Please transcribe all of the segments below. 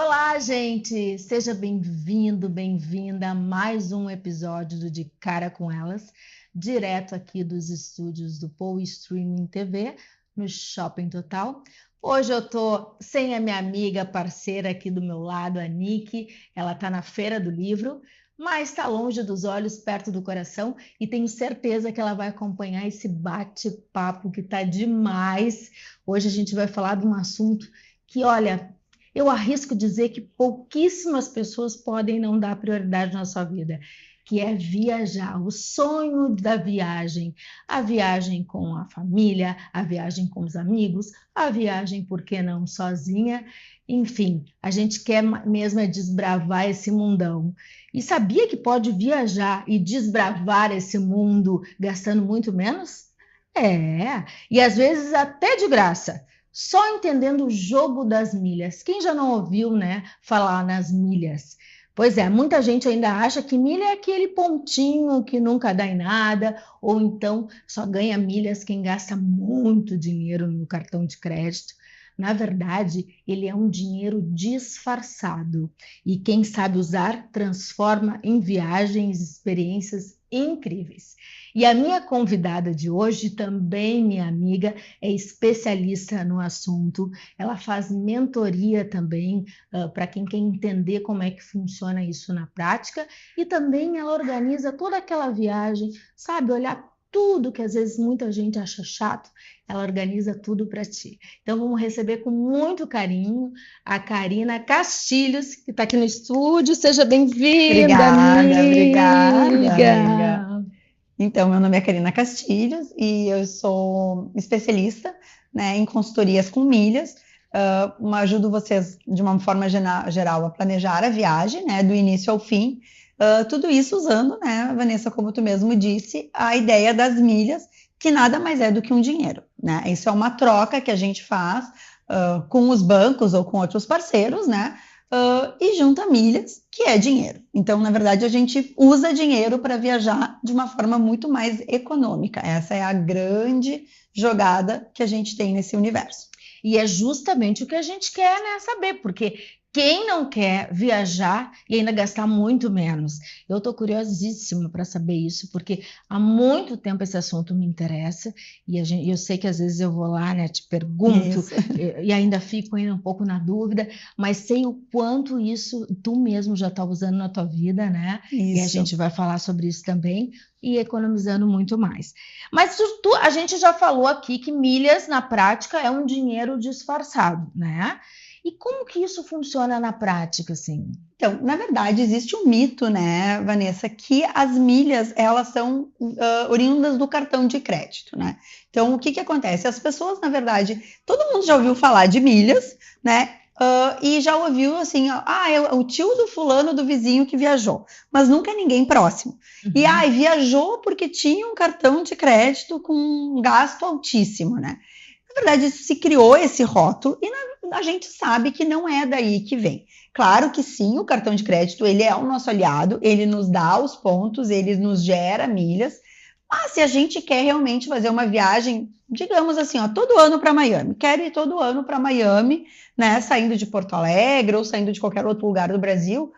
Olá, gente! Seja bem-vindo, bem-vinda a mais um episódio do De Cara com Elas, direto aqui dos estúdios do Poe Streaming TV, no Shopping Total. Hoje eu tô sem a minha amiga parceira aqui do meu lado, a Nick. Ela tá na Feira do Livro, mas está longe dos olhos, perto do coração, e tenho certeza que ela vai acompanhar esse bate-papo que tá demais. Hoje a gente vai falar de um assunto que, olha, eu arrisco dizer que pouquíssimas pessoas podem não dar prioridade na sua vida, que é viajar, o sonho da viagem, a viagem com a família, a viagem com os amigos, a viagem, por que não, sozinha, enfim, a gente quer mesmo é desbravar esse mundão. E sabia que pode viajar e desbravar esse mundo gastando muito menos? É, e às vezes até de graça. Só entendendo o jogo das milhas. Quem já não ouviu, né, falar nas milhas? Pois é, muita gente ainda acha que milha é aquele pontinho que nunca dá em nada, ou então só ganha milhas quem gasta muito dinheiro no cartão de crédito. Na verdade, ele é um dinheiro disfarçado e quem sabe usar transforma em viagens, experiências incríveis. E a minha convidada de hoje, também minha amiga, é especialista no assunto. Ela faz mentoria também para quem quer entender como é que funciona isso na prática. E também ela organiza toda aquela viagem, sabe? Olhar tudo que às vezes muita gente acha chato, ela organiza tudo para ti. Então vamos receber com muito carinho a Karina Castilhos, que está aqui no estúdio. Seja bem-vinda, Obrigada, amiga. amiga! Então, meu nome é Karina Castilhos e eu sou especialista, né, em consultorias com milhas. Ajudo vocês, de uma forma geral, a planejar a viagem, né, do início ao fim. Tudo isso usando, né, Vanessa, como tu mesmo disse, a ideia das milhas, que nada mais é do que um dinheiro, né? Isso é uma troca que a gente faz com os bancos ou com outros parceiros, né? E junta milhas, que é dinheiro. Então, na verdade, a gente usa dinheiro para viajar de uma forma muito mais econômica. Essa é a grande jogada que a gente tem nesse universo. E é justamente o que a gente quer, né, saber, porque quem não quer viajar e ainda gastar muito menos? Eu estou curiosíssima para saber isso, porque há muito tempo esse assunto me interessa e eu sei que às vezes eu vou lá, né, te pergunto Isso. e ainda fico ainda um pouco na dúvida, mas sei o quanto isso tu mesmo já está usando na tua vida, né? E a Isso. gente vai falar sobre isso também e economizando muito mais. Mas a gente já falou aqui que milhas na prática é um dinheiro disfarçado, né? E como que isso funciona na prática, assim? Então, na verdade, existe um mito, né, Vanessa, que as milhas, elas são oriundas do cartão de crédito, né? Então, o que que acontece? As pessoas, na verdade, todo mundo já ouviu falar de milhas, né? E já ouviu assim, é o tio do fulano do vizinho que viajou, mas nunca é ninguém próximo. E viajou porque tinha um cartão de crédito com um gasto altíssimo, né? Na verdade, se criou esse rótulo e a gente sabe que não é daí que vem. Claro que sim, o cartão de crédito ele é o nosso aliado, ele nos dá os pontos, ele nos gera milhas, mas se a gente quer realmente fazer uma viagem, digamos assim, todo ano para Miami, quero ir todo ano para Miami, né, saindo de Porto Alegre ou saindo de qualquer outro lugar do Brasil,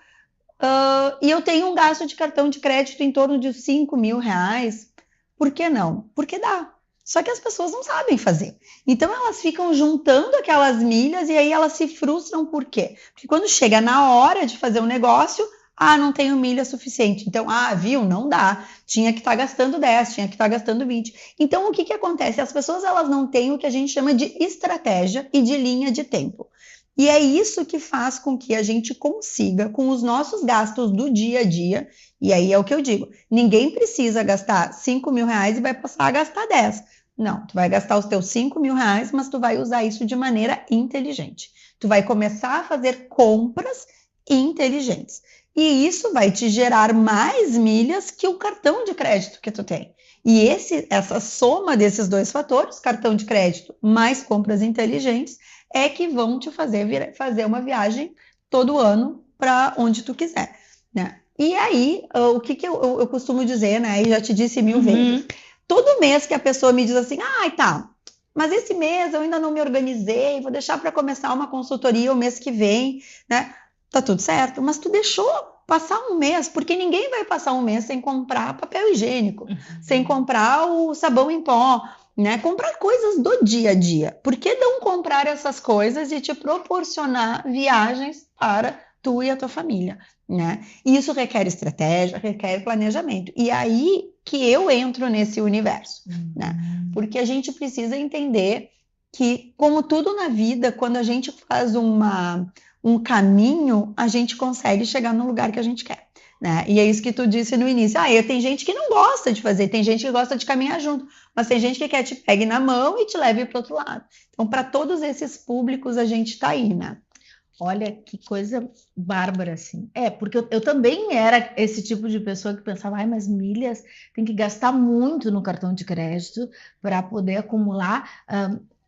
e eu tenho um gasto de cartão de crédito em torno de 5 mil reais, por que não? Porque dá. Só que as pessoas não sabem fazer. Então elas ficam juntando aquelas milhas e aí elas se frustram por quê? Porque quando chega na hora de fazer um negócio, não tenho milha suficiente. Então, viu? Não dá. Tinha que estar gastando 10, tinha que estar gastando 20. Então, o que que acontece? As pessoas elas não têm o que a gente chama de estratégia e de linha de tempo. E é isso que faz com que a gente consiga, com os nossos gastos do dia a dia, e aí é o que eu digo, ninguém precisa gastar 5 mil reais e vai passar a gastar 10. Não, tu vai gastar os teus 5 mil reais, mas tu vai usar isso de maneira inteligente. Tu vai começar a fazer compras inteligentes. E isso vai te gerar mais milhas que o cartão de crédito que tu tem. E essa soma desses dois fatores, cartão de crédito mais compras inteligentes, é que vão te fazer uma viagem todo ano para onde tu quiser, né? E aí, o que que eu costumo dizer, né? E já te disse mil vezes. Todo mês que a pessoa me diz assim, tá, mas esse mês eu ainda não me organizei, vou deixar para começar uma consultoria o mês que vem, né? Tá tudo certo, mas tu deixou passar um mês, porque ninguém vai passar um mês sem comprar papel higiênico, sem comprar o sabão em pó, né? Comprar coisas do dia a dia. Por que não comprar essas coisas e te proporcionar viagens para tu e a tua família, né? E isso requer estratégia, requer planejamento. E aí que eu entro nesse universo, né? Porque a gente precisa entender que, como tudo na vida, quando a gente faz um caminho, a gente consegue chegar no lugar que a gente quer, né? E é isso que tu disse no início. Tem gente que não gosta de fazer, tem gente que gosta de caminhar junto, mas tem gente que quer te pegue na mão e te leve para o outro lado. Então, para todos esses públicos, a gente está aí, né? Olha que coisa bárbara, assim. Porque eu também era esse tipo de pessoa que pensava, mas milhas tem que gastar muito no cartão de crédito para poder acumular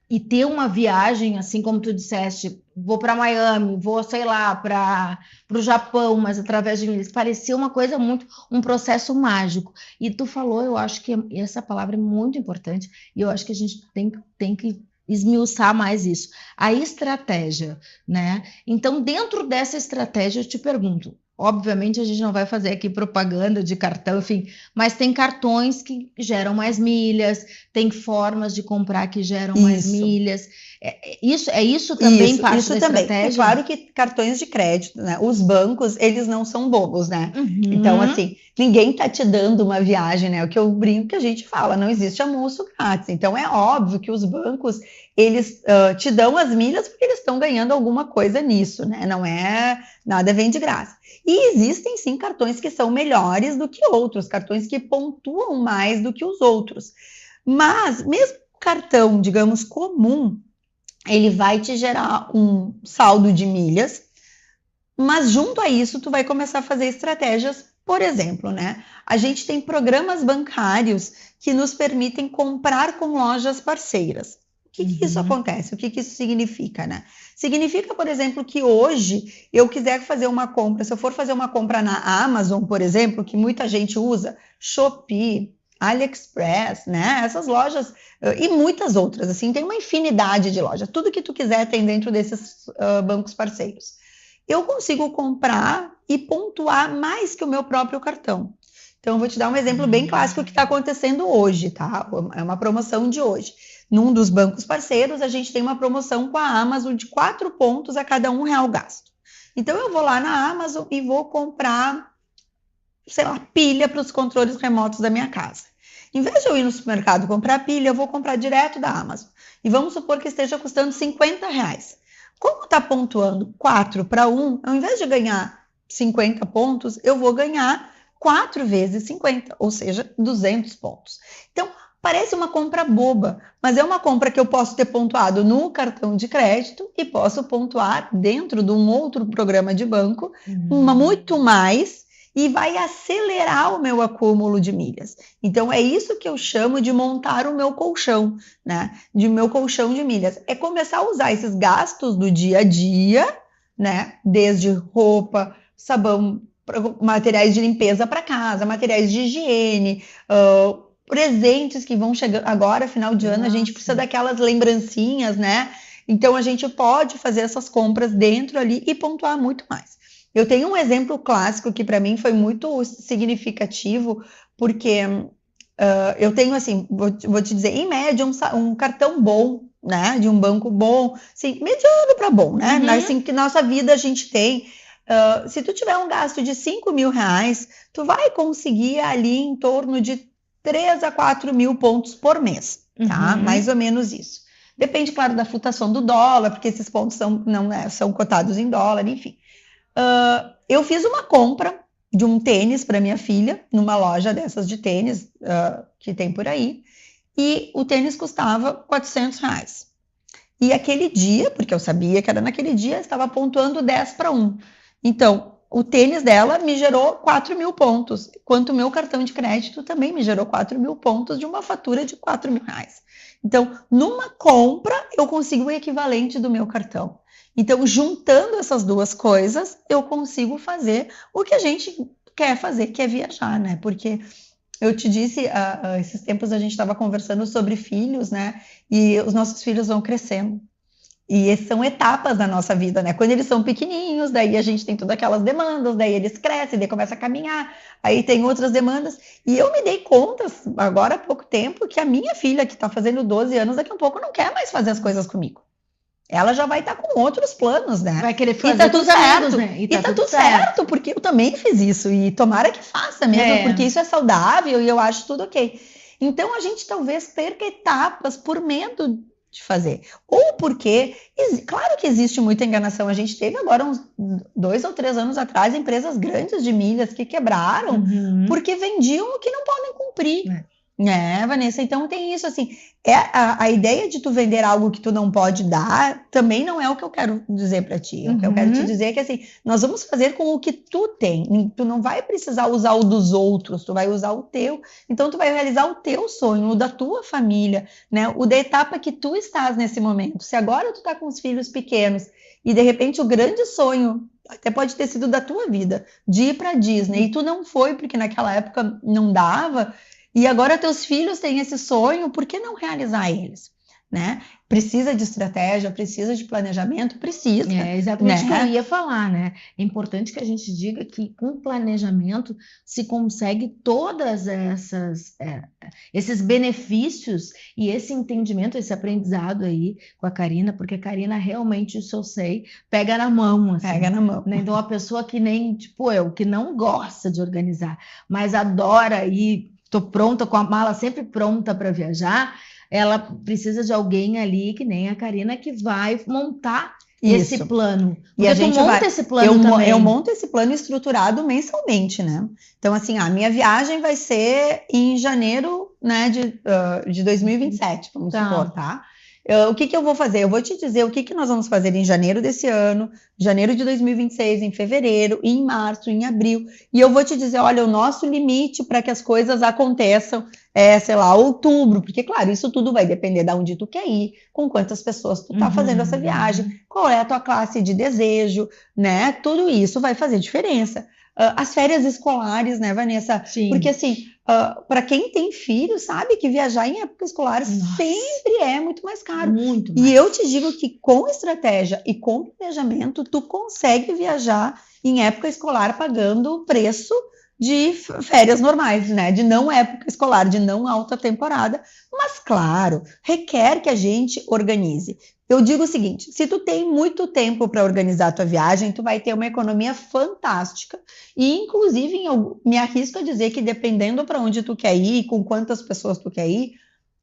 e ter uma viagem, assim como tu disseste, vou para Miami, vou, sei lá, para o Japão, mas através de milhas. Parecia uma coisa muito, um processo mágico. E tu falou, eu acho que essa palavra é muito importante, e eu acho que a gente tem que esmiuçar mais isso. A estratégia, né? Então, dentro dessa estratégia, eu te pergunto, obviamente a gente não vai fazer aqui propaganda de cartão, enfim, mas tem cartões que geram mais milhas, tem formas de comprar que geram mais milhas. Isso também parte isso da também. estratégia? É claro que cartões de crédito, né? Os bancos, eles não são bobos, né? Então, assim, ninguém tá te dando uma viagem, né? O que eu brinco que a gente fala, não existe almoço grátis. Então, é óbvio que os bancos, eles te dão as milhas porque eles estão ganhando alguma coisa nisso, né? Não é nada vem de graça. E existem, sim, cartões que são melhores do que outros, cartões que pontuam mais do que os outros. Mas, mesmo o cartão, digamos, comum, ele vai te gerar um saldo de milhas, mas junto a isso tu vai começar a fazer estratégias, por exemplo, né? A gente tem programas bancários que nos permitem comprar com lojas parceiras. O que isso acontece? O que isso significa, né? Significa, por exemplo, que hoje eu quiser fazer uma compra, se eu for fazer uma compra na Amazon, por exemplo, que muita gente usa, Shopee, AliExpress, né? Essas lojas e muitas outras, assim, tem uma infinidade de lojas. Tudo que tu quiser tem dentro desses bancos parceiros. Eu consigo comprar e pontuar mais que o meu próprio cartão. Então, eu vou te dar um exemplo bem clássico que está acontecendo hoje, tá? É uma promoção de hoje. Num dos bancos parceiros, a gente tem uma promoção com a Amazon de 4 pontos a cada R$1 gasto. Então, eu vou lá na Amazon e vou comprar, sei lá, pilha para os controles remotos da minha casa. Em vez de eu ir no supermercado comprar pilha, eu vou comprar direto da Amazon. E vamos supor que esteja custando R$50. Como está pontuando 4 para 1, ao invés de ganhar 50 pontos, eu vou ganhar 4 vezes 50, ou seja, 200 pontos. Então, parece uma compra boba, mas é uma compra que eu posso ter pontuado no cartão de crédito e posso pontuar dentro de um outro programa de banco, muito mais, e vai acelerar o meu acúmulo de milhas. Então, é isso que eu chamo de montar o meu colchão, né? De meu colchão de milhas. É começar a usar esses gastos do dia a dia, né? Desde roupa, sabão, materiais de limpeza para casa, materiais de higiene, presentes que vão chegar agora, final de ano, a gente precisa daquelas lembrancinhas, né? Então, a gente pode fazer essas compras dentro ali e pontuar muito mais. Eu tenho um exemplo clássico que para mim foi muito significativo, porque eu tenho, assim, vou te dizer, em média, um cartão bom, né, de um banco bom, assim, mediano para bom, né, assim, que nossa vida a gente tem. Se tu tiver um gasto de R$5.000, tu vai conseguir ali em torno de 3 a 4 mil pontos por mês, tá? Mais ou menos isso. Depende, claro, da flutuação do dólar, porque esses pontos são cotados em dólar, enfim. Eu fiz uma compra de um tênis para minha filha, numa loja dessas de tênis que tem por aí, e o tênis custava R$400. E aquele dia, porque eu sabia que era naquele dia, estava pontuando 10 para 1. Então, o tênis dela me gerou 4 mil pontos, enquanto o meu cartão de crédito também me gerou 4 mil pontos de uma fatura de R$4.000. Então, numa compra, eu consigo o equivalente do meu cartão. Então, juntando essas duas coisas, eu consigo fazer o que a gente quer fazer, que é viajar, né? Porque Eu te disse, esses tempos a gente estava conversando sobre filhos, né? E os nossos filhos vão crescendo. E essas são etapas da nossa vida, né? Quando eles são pequenininhos, daí a gente tem todas aquelas demandas, daí eles crescem, daí começa a caminhar, aí tem outras demandas. E eu me dei conta, agora há pouco tempo, que a minha filha, que está fazendo 12 anos, daqui a pouco não quer mais fazer as coisas comigo. Ela já vai estar com outros planos, né? Vai querer fazer e tá tudo certo, amigos, né? E tá tudo certo, porque eu também fiz isso, e tomara que faça mesmo, porque isso é saudável e eu acho tudo ok. Então a gente talvez perca etapas por medo de fazer. Ou porque, claro que existe muita enganação. A gente teve agora uns 2 ou 3 anos atrás empresas grandes de milhas que quebraram porque vendiam o que não podem cumprir. Vanessa, então tem isso assim, a ideia de tu vender algo que tu não pode dar, também não é o que eu quero dizer para ti. O que eu quero te dizer é que assim, nós vamos fazer com o que tu tem, tu não vai precisar usar o dos outros, tu vai usar o teu, então tu vai realizar o teu sonho, o da tua família, né, o da etapa que tu estás nesse momento. Se agora tu tá com os filhos pequenos e de repente o grande sonho até pode ter sido da tua vida, de ir para Disney, e tu não foi porque naquela época não dava. E agora teus filhos têm esse sonho, por que não realizar eles? Né? Precisa de estratégia, precisa de planejamento, precisa. É exatamente o que eu ia falar, né? É importante que a gente diga que com planejamento se consegue todas esses benefícios e esse entendimento, esse aprendizado aí com a Karina, porque a Karina realmente, isso eu sei, pega na mão. Assim, pega na mão. Né? Então, a pessoa que nem, tipo eu, que não gosta de organizar, mas adora ir. Estou pronta, com a mala sempre pronta para viajar, ela precisa de alguém ali, que nem a Karina, que vai montar esse plano. Porque e a gente monta esse plano também. Eu monto esse plano estruturado mensalmente, né? Então, assim, a minha viagem vai ser em janeiro, né, de 2027, vamos supor, tá? O que eu vou fazer? Eu vou te dizer o que nós vamos fazer em janeiro desse ano, janeiro de 2026, em fevereiro, em março, em abril. E eu vou te dizer, olha, o nosso limite para que as coisas aconteçam é, sei lá, outubro. Porque, claro, isso tudo vai depender de onde tu quer ir, com quantas pessoas tu tá fazendo essa viagem, qual é a tua classe de desejo, né? Tudo isso vai fazer diferença. As férias escolares, né, Vanessa? Sim. Porque, assim, para quem tem filho, sabe que viajar em época escolar sempre é muito mais caro. Muito mais. E eu te digo que com estratégia e com planejamento, tu consegue viajar em época escolar pagando o preço de férias normais, né? De não época escolar, de não alta temporada. Mas, claro, requer que a gente organize. Eu digo o seguinte, se tu tem muito tempo para organizar a tua viagem, tu vai ter uma economia fantástica e, inclusive, eu me arrisco a dizer que dependendo para onde tu quer ir, com quantas pessoas tu quer ir,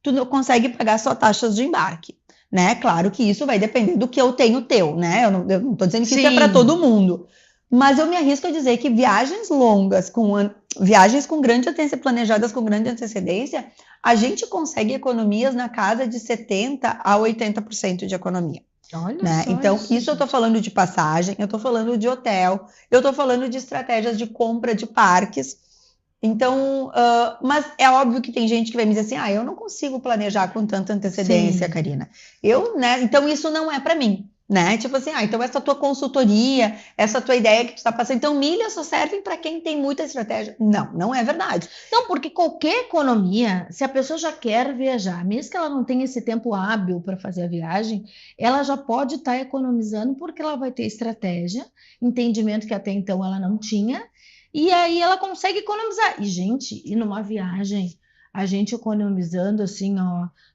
tu não consegue pagar só taxas de embarque, né? Claro que isso vai depender do que eu tenho teu, né? Eu não tô dizendo que isso é para todo mundo, mas eu me arrisco a dizer que viagens longas, viagens com grande antecedência, planejadas com grande antecedência, a gente consegue economias na casa de 70% a 80% de economia. Olha né? Então, isso eu estou falando de passagem, eu estou falando de hotel, eu estou falando de estratégias de compra de parques. Então, mas é óbvio que tem gente que vai me dizer assim, eu não consigo planejar com tanta antecedência, Sim. Karina. Né? Então, isso não é para mim. Né? Tipo assim, então essa tua consultoria, essa tua ideia que tu está passando, então milhas só servem para quem tem muita estratégia. Não, não é verdade. Não, porque qualquer economia, se a pessoa já quer viajar, mesmo que ela não tenha esse tempo hábil para fazer a viagem, ela já pode estar economizando porque ela vai ter estratégia, entendimento que até então ela não tinha, e aí ela consegue economizar. E, gente, e numa viagem, a gente economizando assim,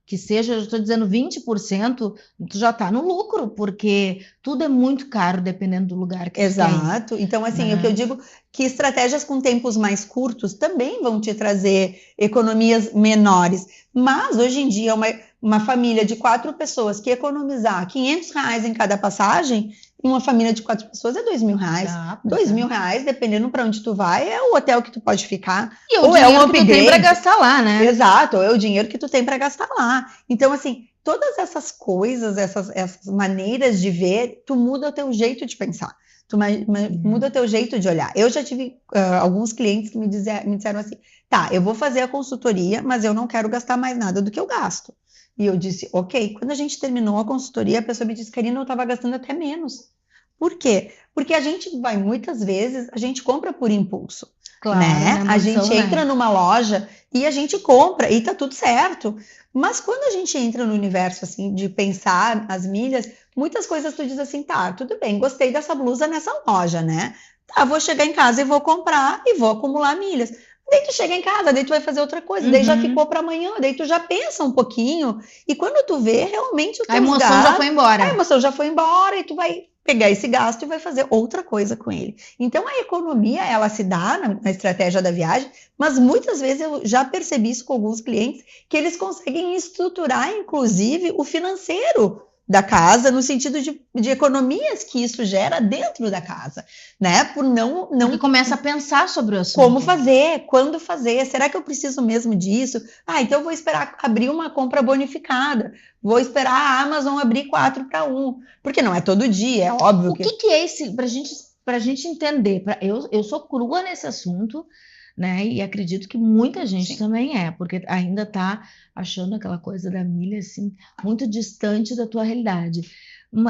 que seja, eu estou dizendo 20%, tu já está no lucro, porque tudo é muito caro dependendo do lugar que Exato. Então, assim, o que eu digo que estratégias com tempos mais curtos também vão te trazer economias menores. Mas, hoje em dia, uma família de 4 pessoas que economizar R$500 em cada passagem, em uma família de 4 pessoas é R$2.000. R$2.000, dependendo para onde tu vai, é o hotel que tu pode ficar. E ou é o que tu tem para gastar lá, né? Exato, ou é o dinheiro que tu tem para gastar lá. Então, assim, todas essas coisas, essas maneiras de ver, tu muda o teu jeito de pensar. Tu muda o teu jeito de olhar. Eu já tive alguns clientes que me disseram assim, tá, eu vou fazer a consultoria, mas eu não quero gastar mais nada do que eu gasto. E eu disse, ok. Quando a gente terminou a consultoria, a pessoa me disse, Karina, eu estava gastando até menos. Por quê? Porque a gente vai, muitas vezes, a gente compra por impulso. Claro, Né? na A gente emoção, entra numa loja e a gente compra e tá tudo certo. Mas quando a gente entra no universo assim de pensar as milhas, muitas coisas tu diz assim, tá, tudo bem, gostei dessa blusa nessa loja, né? Tá, vou chegar em casa e vou comprar e vou acumular milhas. Daí tu chega em casa, daí tu vai fazer outra coisa, daí já ficou para amanhã, daí tu já pensa um pouquinho e quando tu vê realmente os A teus emoção gastos, já foi a embora. emoção já foi embora e tu vai pegar esse gasto e vai fazer outra coisa com ele. Então a economia, ela se dá na estratégia da viagem, mas muitas vezes eu já percebi isso com alguns clientes, que eles conseguem estruturar, inclusive, o financeiro da casa, no sentido de economias que isso gera dentro da casa, né? Por não Porque começa a pensar sobre o assunto. como fazer, quando fazer, será que eu preciso mesmo disso? Ah, então eu vou esperar abrir uma compra bonificada, vou esperar a Amazon abrir 4 para 1, porque não é todo dia, é óbvio O que é esse, pra gente entender, eu sou crua nesse assunto, né? E acredito que muita gente Sim. também é, porque ainda está achando aquela coisa da milha assim, muito distante da tua realidade.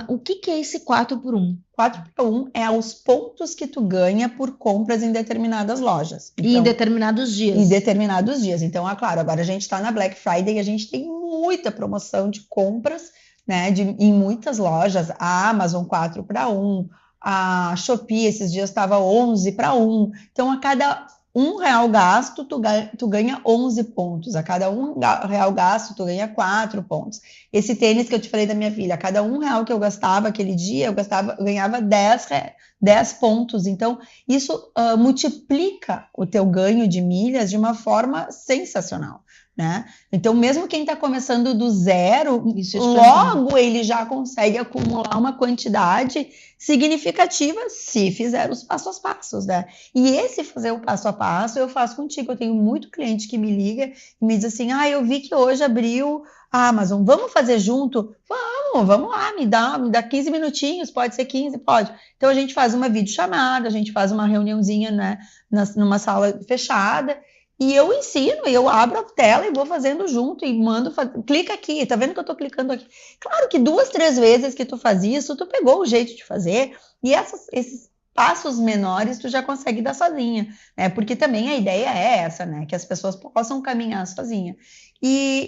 O que é esse 4 por 1? 4 para 1 é os pontos que tu ganha por compras em determinadas lojas. E em Então, determinados dias. em determinados dias. Então, claro, agora a gente está na Black Friday e a gente tem muita promoção de compras, né? Em muitas lojas, a Amazon 4 para 1, a Shopee esses dias estava 11 para 1. Então, a cada R$1 gasto, tu ganha 11 pontos. A cada R$1 gasto, tu ganha 4 pontos. Esse tênis que eu te falei da minha filha, a cada R$1 que eu gastava aquele dia, eu ganhava 10 pontos. Então, isso multiplica o teu ganho de milhas de uma forma sensacional, né? Então, mesmo quem está começando do zero, logo ele já consegue acumular uma quantidade significativa se fizer os passos a passos, né? E esse fazer o passo a passo eu faço contigo. Eu tenho muito cliente que me liga e me diz assim, eu vi que hoje abriu a Amazon, vamos fazer junto? Vamos lá, me dá 15 minutinhos, pode ser 15, pode. Então a gente faz uma videochamada, a gente faz uma reuniãozinha, né, numa sala fechada, e eu ensino, eu abro a tela e vou fazendo junto e mando, clica aqui, tá vendo que eu tô clicando aqui? Claro que 2, 3 vezes que tu faz isso, tu pegou o jeito de fazer, e esses passos menores tu já consegue dar sozinha, né? Porque também a ideia é essa, né? Que as pessoas possam caminhar sozinha.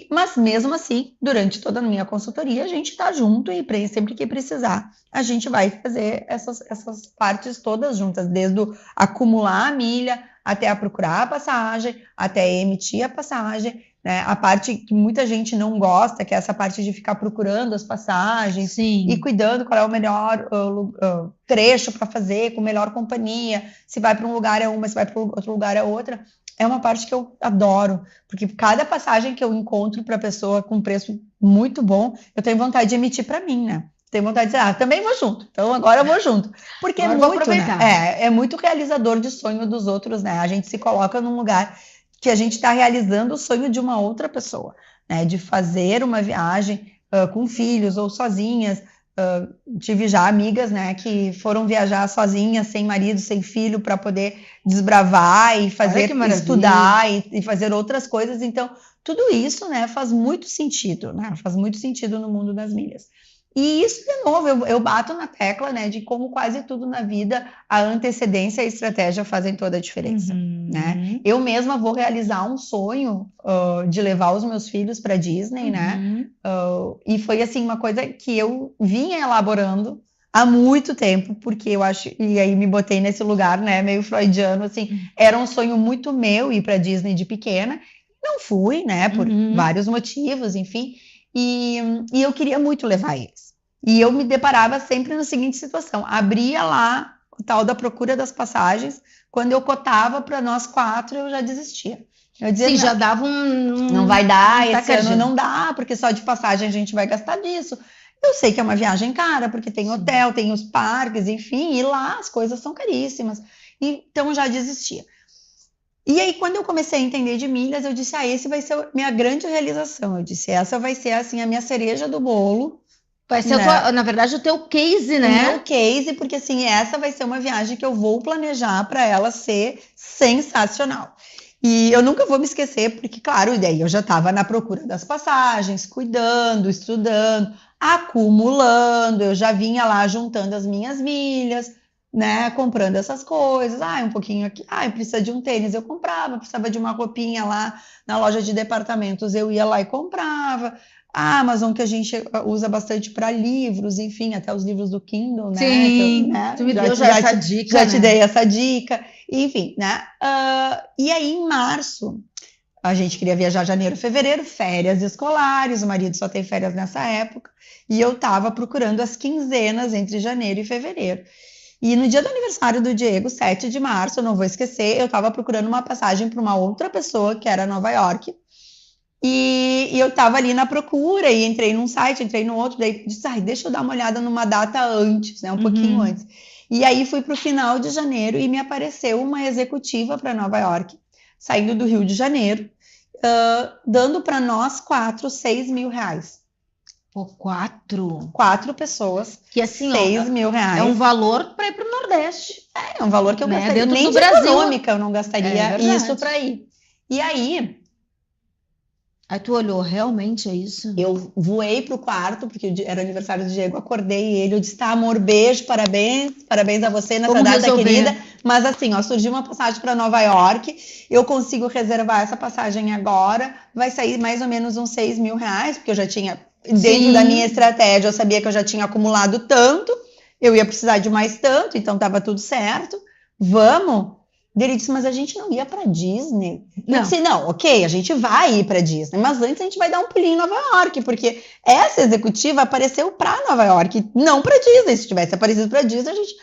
Mas mesmo assim, durante toda a minha consultoria, a gente tá junto e sempre que precisar, a gente vai fazer essas partes todas juntas, desde o acumular a milha, até a procurar a passagem, até emitir a passagem, né? A parte que muita gente não gosta, que é essa parte de ficar procurando as passagens. Sim. E cuidando qual é o melhor trecho para fazer, com melhor companhia, se vai para um lugar é uma, se vai para outro lugar é outra. É uma parte que eu adoro, porque cada passagem que eu encontro para a pessoa com preço muito bom, eu tenho vontade de emitir para mim, né? Tenho vontade de dizer, também vou junto, então agora eu vou junto. Porque agora é muito, né? É muito realizador de sonho dos outros, né? A gente se coloca num lugar que a gente está realizando o sonho de uma outra pessoa, né? De fazer uma viagem com filhos ou sozinhas. Tive já amigas, né, que foram viajar sozinhas, sem marido, sem filho, para poder desbravar e fazer, estudar e fazer outras coisas. Então, tudo isso, né, faz muito sentido, né? Faz muito sentido no mundo das milhas. E isso, de novo, eu bato na tecla, né, de como quase tudo na vida, a antecedência e a estratégia fazem toda a diferença, né? Eu mesma vou realizar um sonho de levar os meus filhos para Disney, né? E foi, assim, uma coisa que eu vinha elaborando há muito tempo, porque eu acho, e aí me botei nesse lugar, né, meio freudiano, assim, era um sonho muito meu ir para Disney de pequena, não fui, né, por vários motivos, enfim, e eu queria muito levar eles. E eu me deparava sempre na seguinte situação, abria lá o tal da procura das passagens, quando eu cotava para nós 4, eu já desistia. Eu dizia, sim, já dava não vai dar, esse ano não dá, porque só de passagem a gente vai gastar disso. Eu sei que é uma viagem cara, porque tem hotel, tem os parques, enfim, e lá as coisas são caríssimas. Então já desistia. E aí, quando eu comecei a entender de milhas, eu disse, esse vai ser a minha grande realização. Eu disse, essa vai ser, assim, a minha cereja do bolo. Vai ser, na verdade, o teu case, né? O meu case, porque, assim, essa vai ser uma viagem que eu vou planejar para ela ser sensacional. E eu nunca vou me esquecer, porque, claro, daí eu já estava na procura das passagens, cuidando, estudando. acumulando, eu já vinha lá juntando as minhas milhas, né, comprando essas coisas, um pouquinho aqui, precisa de um tênis, eu comprava, precisava de uma roupinha lá na loja de departamentos, eu ia lá e comprava. A Amazon, que a gente usa bastante para livros, enfim, até os livros do Kindle, né? Sim, então, né, tu me deu já essa dica, já te dei essa dica, enfim, né? E aí, em março, a gente queria viajar janeiro, fevereiro, férias escolares, o marido só tem férias nessa época, e eu estava procurando as quinzenas entre janeiro e fevereiro. E no dia do aniversário do Diego, 7 de março, eu não vou esquecer, eu estava procurando uma passagem para uma outra pessoa, que era Nova York, e eu estava ali na procura, e entrei num site, entrei no outro, daí disse, deixa eu dar uma olhada numa data antes, né, um pouquinho antes. E aí fui para o final de janeiro e me apareceu uma executiva para Nova York, saindo do Rio de Janeiro, dando para nós 6 mil reais. Por 4? 4 pessoas, que assim, 6 mil reais. É um valor para ir para o Nordeste. É um valor que eu gastaria. Nem do Brasil, econômica eu não gastaria isso para ir. E aí tu olhou, realmente é isso? Eu voei pro quarto, porque era aniversário do Diego, acordei ele, eu disse, tá, amor, beijo, parabéns a você nessa data querida, mas assim, surgiu uma passagem para Nova York, eu consigo reservar essa passagem agora, vai sair mais ou menos uns 6 mil reais, porque eu já tinha, dentro da minha estratégia, eu sabia que eu já tinha acumulado tanto, eu ia precisar de mais tanto, então tava tudo certo, vamos. Ele disse, mas a gente não ia para Disney. Eu disse, não, ok, a gente vai ir para Disney, mas antes a gente vai dar um pulinho em Nova York, porque essa executiva apareceu para Nova York, não para Disney. Se tivesse aparecido para Disney, a gente...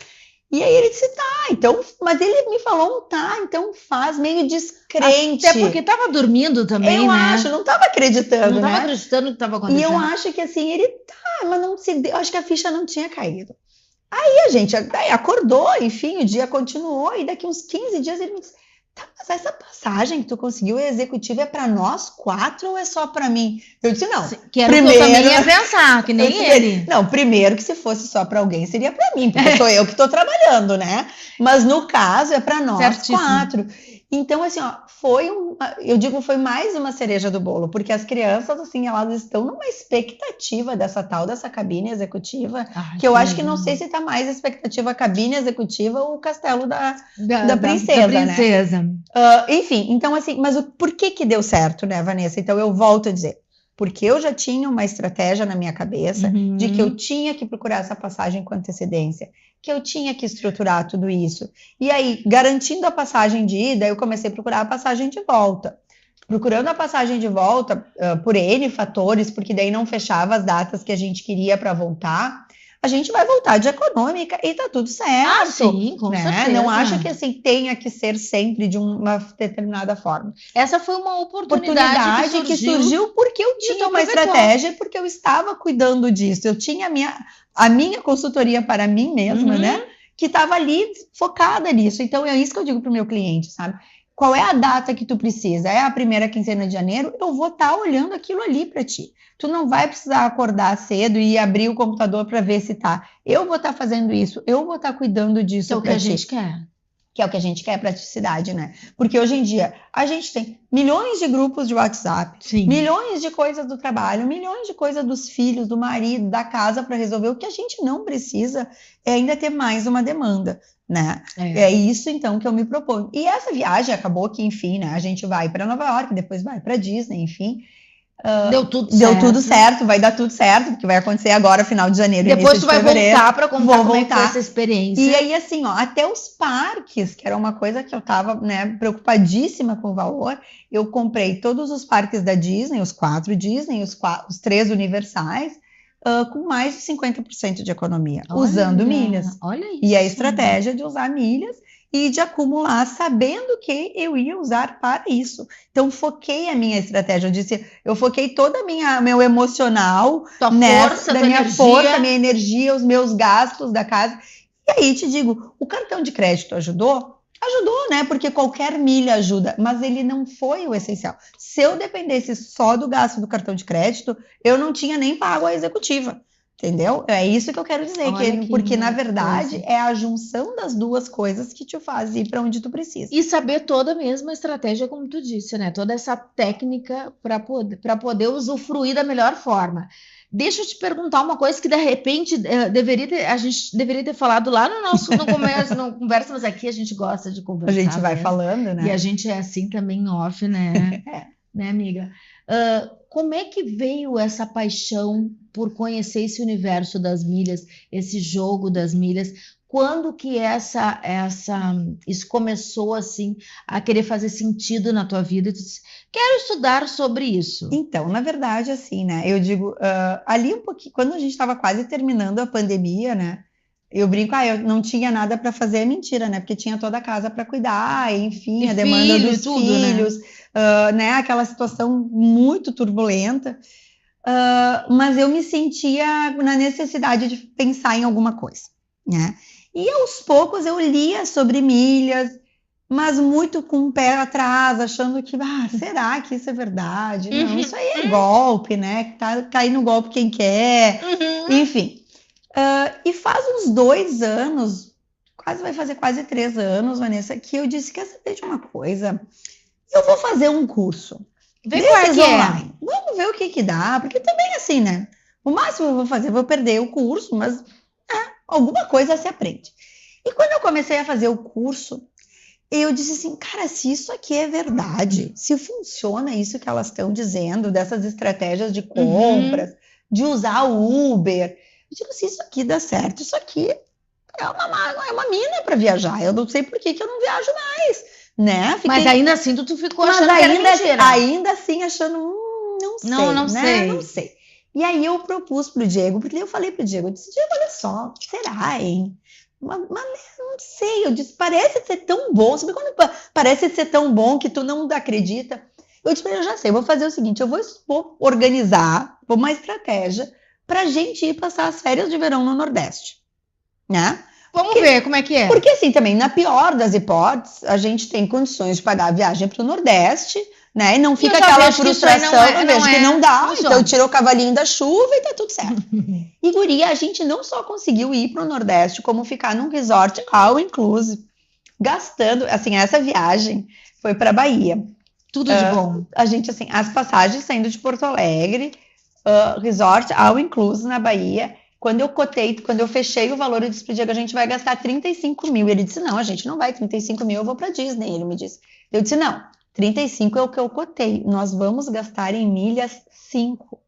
E aí ele disse, tá, então... Mas ele me falou, então faz, meio descrente. Até porque tava dormindo também, eu acho, não tava acreditando, Não tava acreditando no que tava acontecendo. E eu acho que assim, ele mas não se deu, acho que a ficha não tinha caído. Aí a gente acordou, enfim, o dia continuou, e daqui uns 15 dias ele me disse, tá, mas essa passagem que tu conseguiu executiva é para nós 4 ou é só para mim? Eu disse, não. Que era primeiro, o que eu também ia pensar, que nem ele. Não, primeiro que se fosse só para alguém, seria para mim, porque sou eu que estou trabalhando, né? Mas no caso é para nós Certíssimo. 4. Então, assim, foi mais uma cereja do bolo, porque as crianças, assim, elas estão numa expectativa dessa cabine executiva, que eu acho que não sei se tá mais expectativa a cabine executiva ou o castelo da princesa, né? Enfim, então, assim, mas por que deu certo, né, Vanessa? Então, eu volto a dizer, porque eu já tinha uma estratégia na minha cabeça de que eu tinha que procurar essa passagem com antecedência, que eu tinha que estruturar tudo isso. E aí, garantindo a passagem de ida, eu comecei a procurar a passagem de volta. Procurando a passagem de volta, por N fatores, porque daí não fechava as datas que a gente queria para voltar, a gente vai voltar de econômica e tá tudo certo. Sim, com certeza. Não acho que assim tenha que ser sempre de uma determinada forma. Essa foi uma oportunidade que surgiu porque eu tinha uma estratégia, porque eu estava cuidando disso. Eu tinha a minha consultoria para mim mesma, né? Que estava ali focada nisso. Então é isso que eu digo para o meu cliente, sabe? Qual é a data que tu precisa? É a primeira quinzena de janeiro? Eu vou estar olhando aquilo ali para ti. Tu não vai precisar acordar cedo e abrir o computador para ver se tá. Eu vou estar fazendo isso, eu vou estar cuidando disso. Que é o que a gente quer. Que é o que a gente quer, praticidade, né? Porque hoje em dia a gente tem milhões de grupos de WhatsApp, milhões de coisas do trabalho, milhões de coisas dos filhos, do marido, da casa para resolver. O que a gente não precisa é ainda ter mais uma demanda, né? É isso então que eu me proponho. E essa viagem acabou que, enfim, né? A gente vai para Nova York, depois vai para Disney, enfim. Deu tudo certo, vai dar tudo certo, porque vai acontecer agora, final de janeiro, depois tu vai voltar para contar como é que foi essa experiência. E aí, assim, até os parques, que era uma coisa que eu tava, né, preocupadíssima com o valor, eu comprei todos os parques da Disney, os 4 Disney, os 3 Universais, com mais de 50% de economia, usando milhas. Olha isso. E a estratégia de usar milhas e de acumular, sabendo que eu ia usar para isso. Então, foquei a minha estratégia. Eu foquei toda meu emocional, força, minha energia, os meus gastos da casa. E aí, te digo, o cartão de crédito ajudou? Ajudou, né? Porque qualquer milha ajuda, mas ele não foi o essencial. Se eu dependesse só do gasto do cartão de crédito, eu não tinha nem pago a executiva. Entendeu? É isso que eu quero dizer, porque na verdade é a junção das duas coisas que te faz ir para onde tu precisa. E saber toda a mesma estratégia, como tu disse, né? Toda essa técnica para poder usufruir da melhor forma. Deixa eu te perguntar uma coisa que de repente a gente deveria ter falado lá no começo, no conversa, mas aqui a gente gosta de A conversar gente vai mesmo. falando, E né? a gente é assim também em off, né? Né, amiga? Como é que veio essa paixão por conhecer esse universo das milhas, esse jogo das milhas? Quando que isso começou assim a querer fazer sentido na tua vida? Tu disse, quero estudar sobre isso. Então, na verdade, assim, né? Eu digo, ali um pouquinho, quando a gente estava quase terminando a pandemia, né? Eu brinco, eu não tinha nada para fazer, é mentira, né? Porque tinha toda a casa para cuidar, enfim, E a demanda filho e dos tudo, né? filhos, né? Aquela situação muito turbulenta. Mas eu me sentia na necessidade de pensar em alguma coisa, né? E aos poucos eu lia sobre milhas, mas muito com o pé atrás, achando que, será que isso é verdade? Não, isso aí é golpe, né? Tá caindo no golpe quem quer, enfim. E faz uns 2 anos, vai fazer quase 3 anos, Vanessa, que eu disse, quer saber de uma coisa? Eu vou fazer um curso. Vê qual é que online. Vamos ver o que dá, porque também assim, né? O máximo que eu vou fazer, vou perder o curso, mas alguma coisa se aprende. E quando eu comecei a fazer o curso, eu disse assim, cara, se isso aqui é verdade, se funciona isso que elas estão dizendo, dessas estratégias de compras, de usar o Uber, eu digo, se isso aqui dá certo, isso aqui é uma mina para viajar. Eu não sei por que eu não viajo mais, né? Mas ainda assim tu ficou achando que era mentira. Ainda assim achando, não sei, não né? sei. Não sei. E aí eu propus pro Diego, porque eu falei pro Diego, eu disse, Diego, olha só, será, hein? Mas não sei, eu disse, parece ser tão bom, sabe quando parece ser tão bom que tu não acredita? Eu disse, eu já sei, eu vou fazer o seguinte, eu vou organizar uma estratégia pra gente ir passar as férias de verão no Nordeste, né? Vamos ver como é que é. Porque assim, também, na pior das hipóteses, a gente tem condições de pagar a viagem para o Nordeste, né? E não fica aquela frustração, eu vejo que não dá, então tirou o cavalinho da chuva e tá tudo certo. E, guria, a gente não só conseguiu ir para o Nordeste, como ficar num resort all inclusive, gastando, assim, essa viagem foi para Bahia. Tudo de bom. A gente, assim, as passagens saindo de Porto Alegre, resort all inclusive na Bahia. Quando eu fechei o valor, eu disse pro Diego, a gente vai gastar 35 mil. Ele disse, não, a gente não vai, 35 mil eu vou pra Disney. Ele me disse. Eu disse, não, 35 é o que eu cotei. Nós vamos gastar em milhas 5.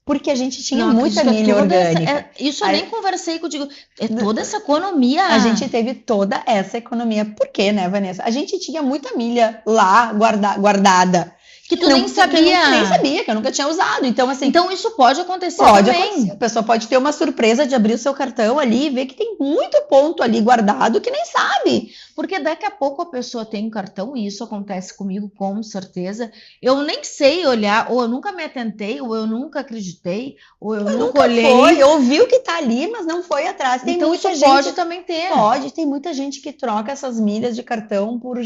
Porque a gente tinha muita milha orgânica. Isso eu nem conversei contigo. É toda essa economia. A gente teve toda essa economia. Por quê, né, Vanessa? A gente tinha muita milha lá guardada. Que tu nem sabia. Nem sabia, que eu nunca tinha usado. Então, assim. Então, isso pode acontecer pode também. Acontecer. A pessoa pode ter uma surpresa de abrir o seu cartão ali e ver que tem muito ponto ali guardado que nem sabe. Porque daqui a pouco a pessoa tem um cartão, e isso acontece comigo com certeza. Eu nem sei olhar, ou eu nunca me atentei, ou eu nunca acreditei, ou eu nunca olhei. Eu vi o que tá ali, mas não foi atrás. Tem então, muita isso gente, pode também ter. Pode, tem muita gente que troca essas milhas de cartão por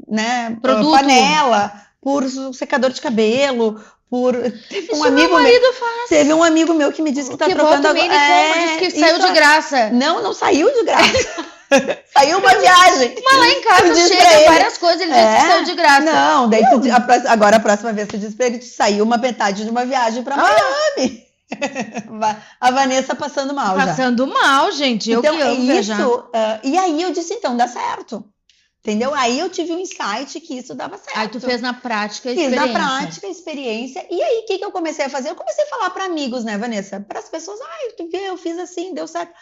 né, produto. Panela, por secador de cabelo, por teve um amigo meu faz. Teve um amigo meu que me disse que tá trocando disse que saiu de graça. Não saiu de graça. Saiu uma viagem. Mas lá em casa chega várias coisas, ele disse que saiu de graça. Não, daí agora a próxima vez tu diz pra ele, saiu uma metade de uma viagem pra Miami. A Vanessa passando mal já. Passando mal, gente. Eu então, que amo viajar. E aí eu disse, então, dá certo. Entendeu? Aí eu tive um insight que isso dava certo. Aí tu fez na prática a experiência. Fiz na prática a experiência. E aí, o que eu comecei a fazer? Eu comecei a falar para amigos, né, Vanessa? Para as pessoas, tu vê, eu fiz assim, deu certo.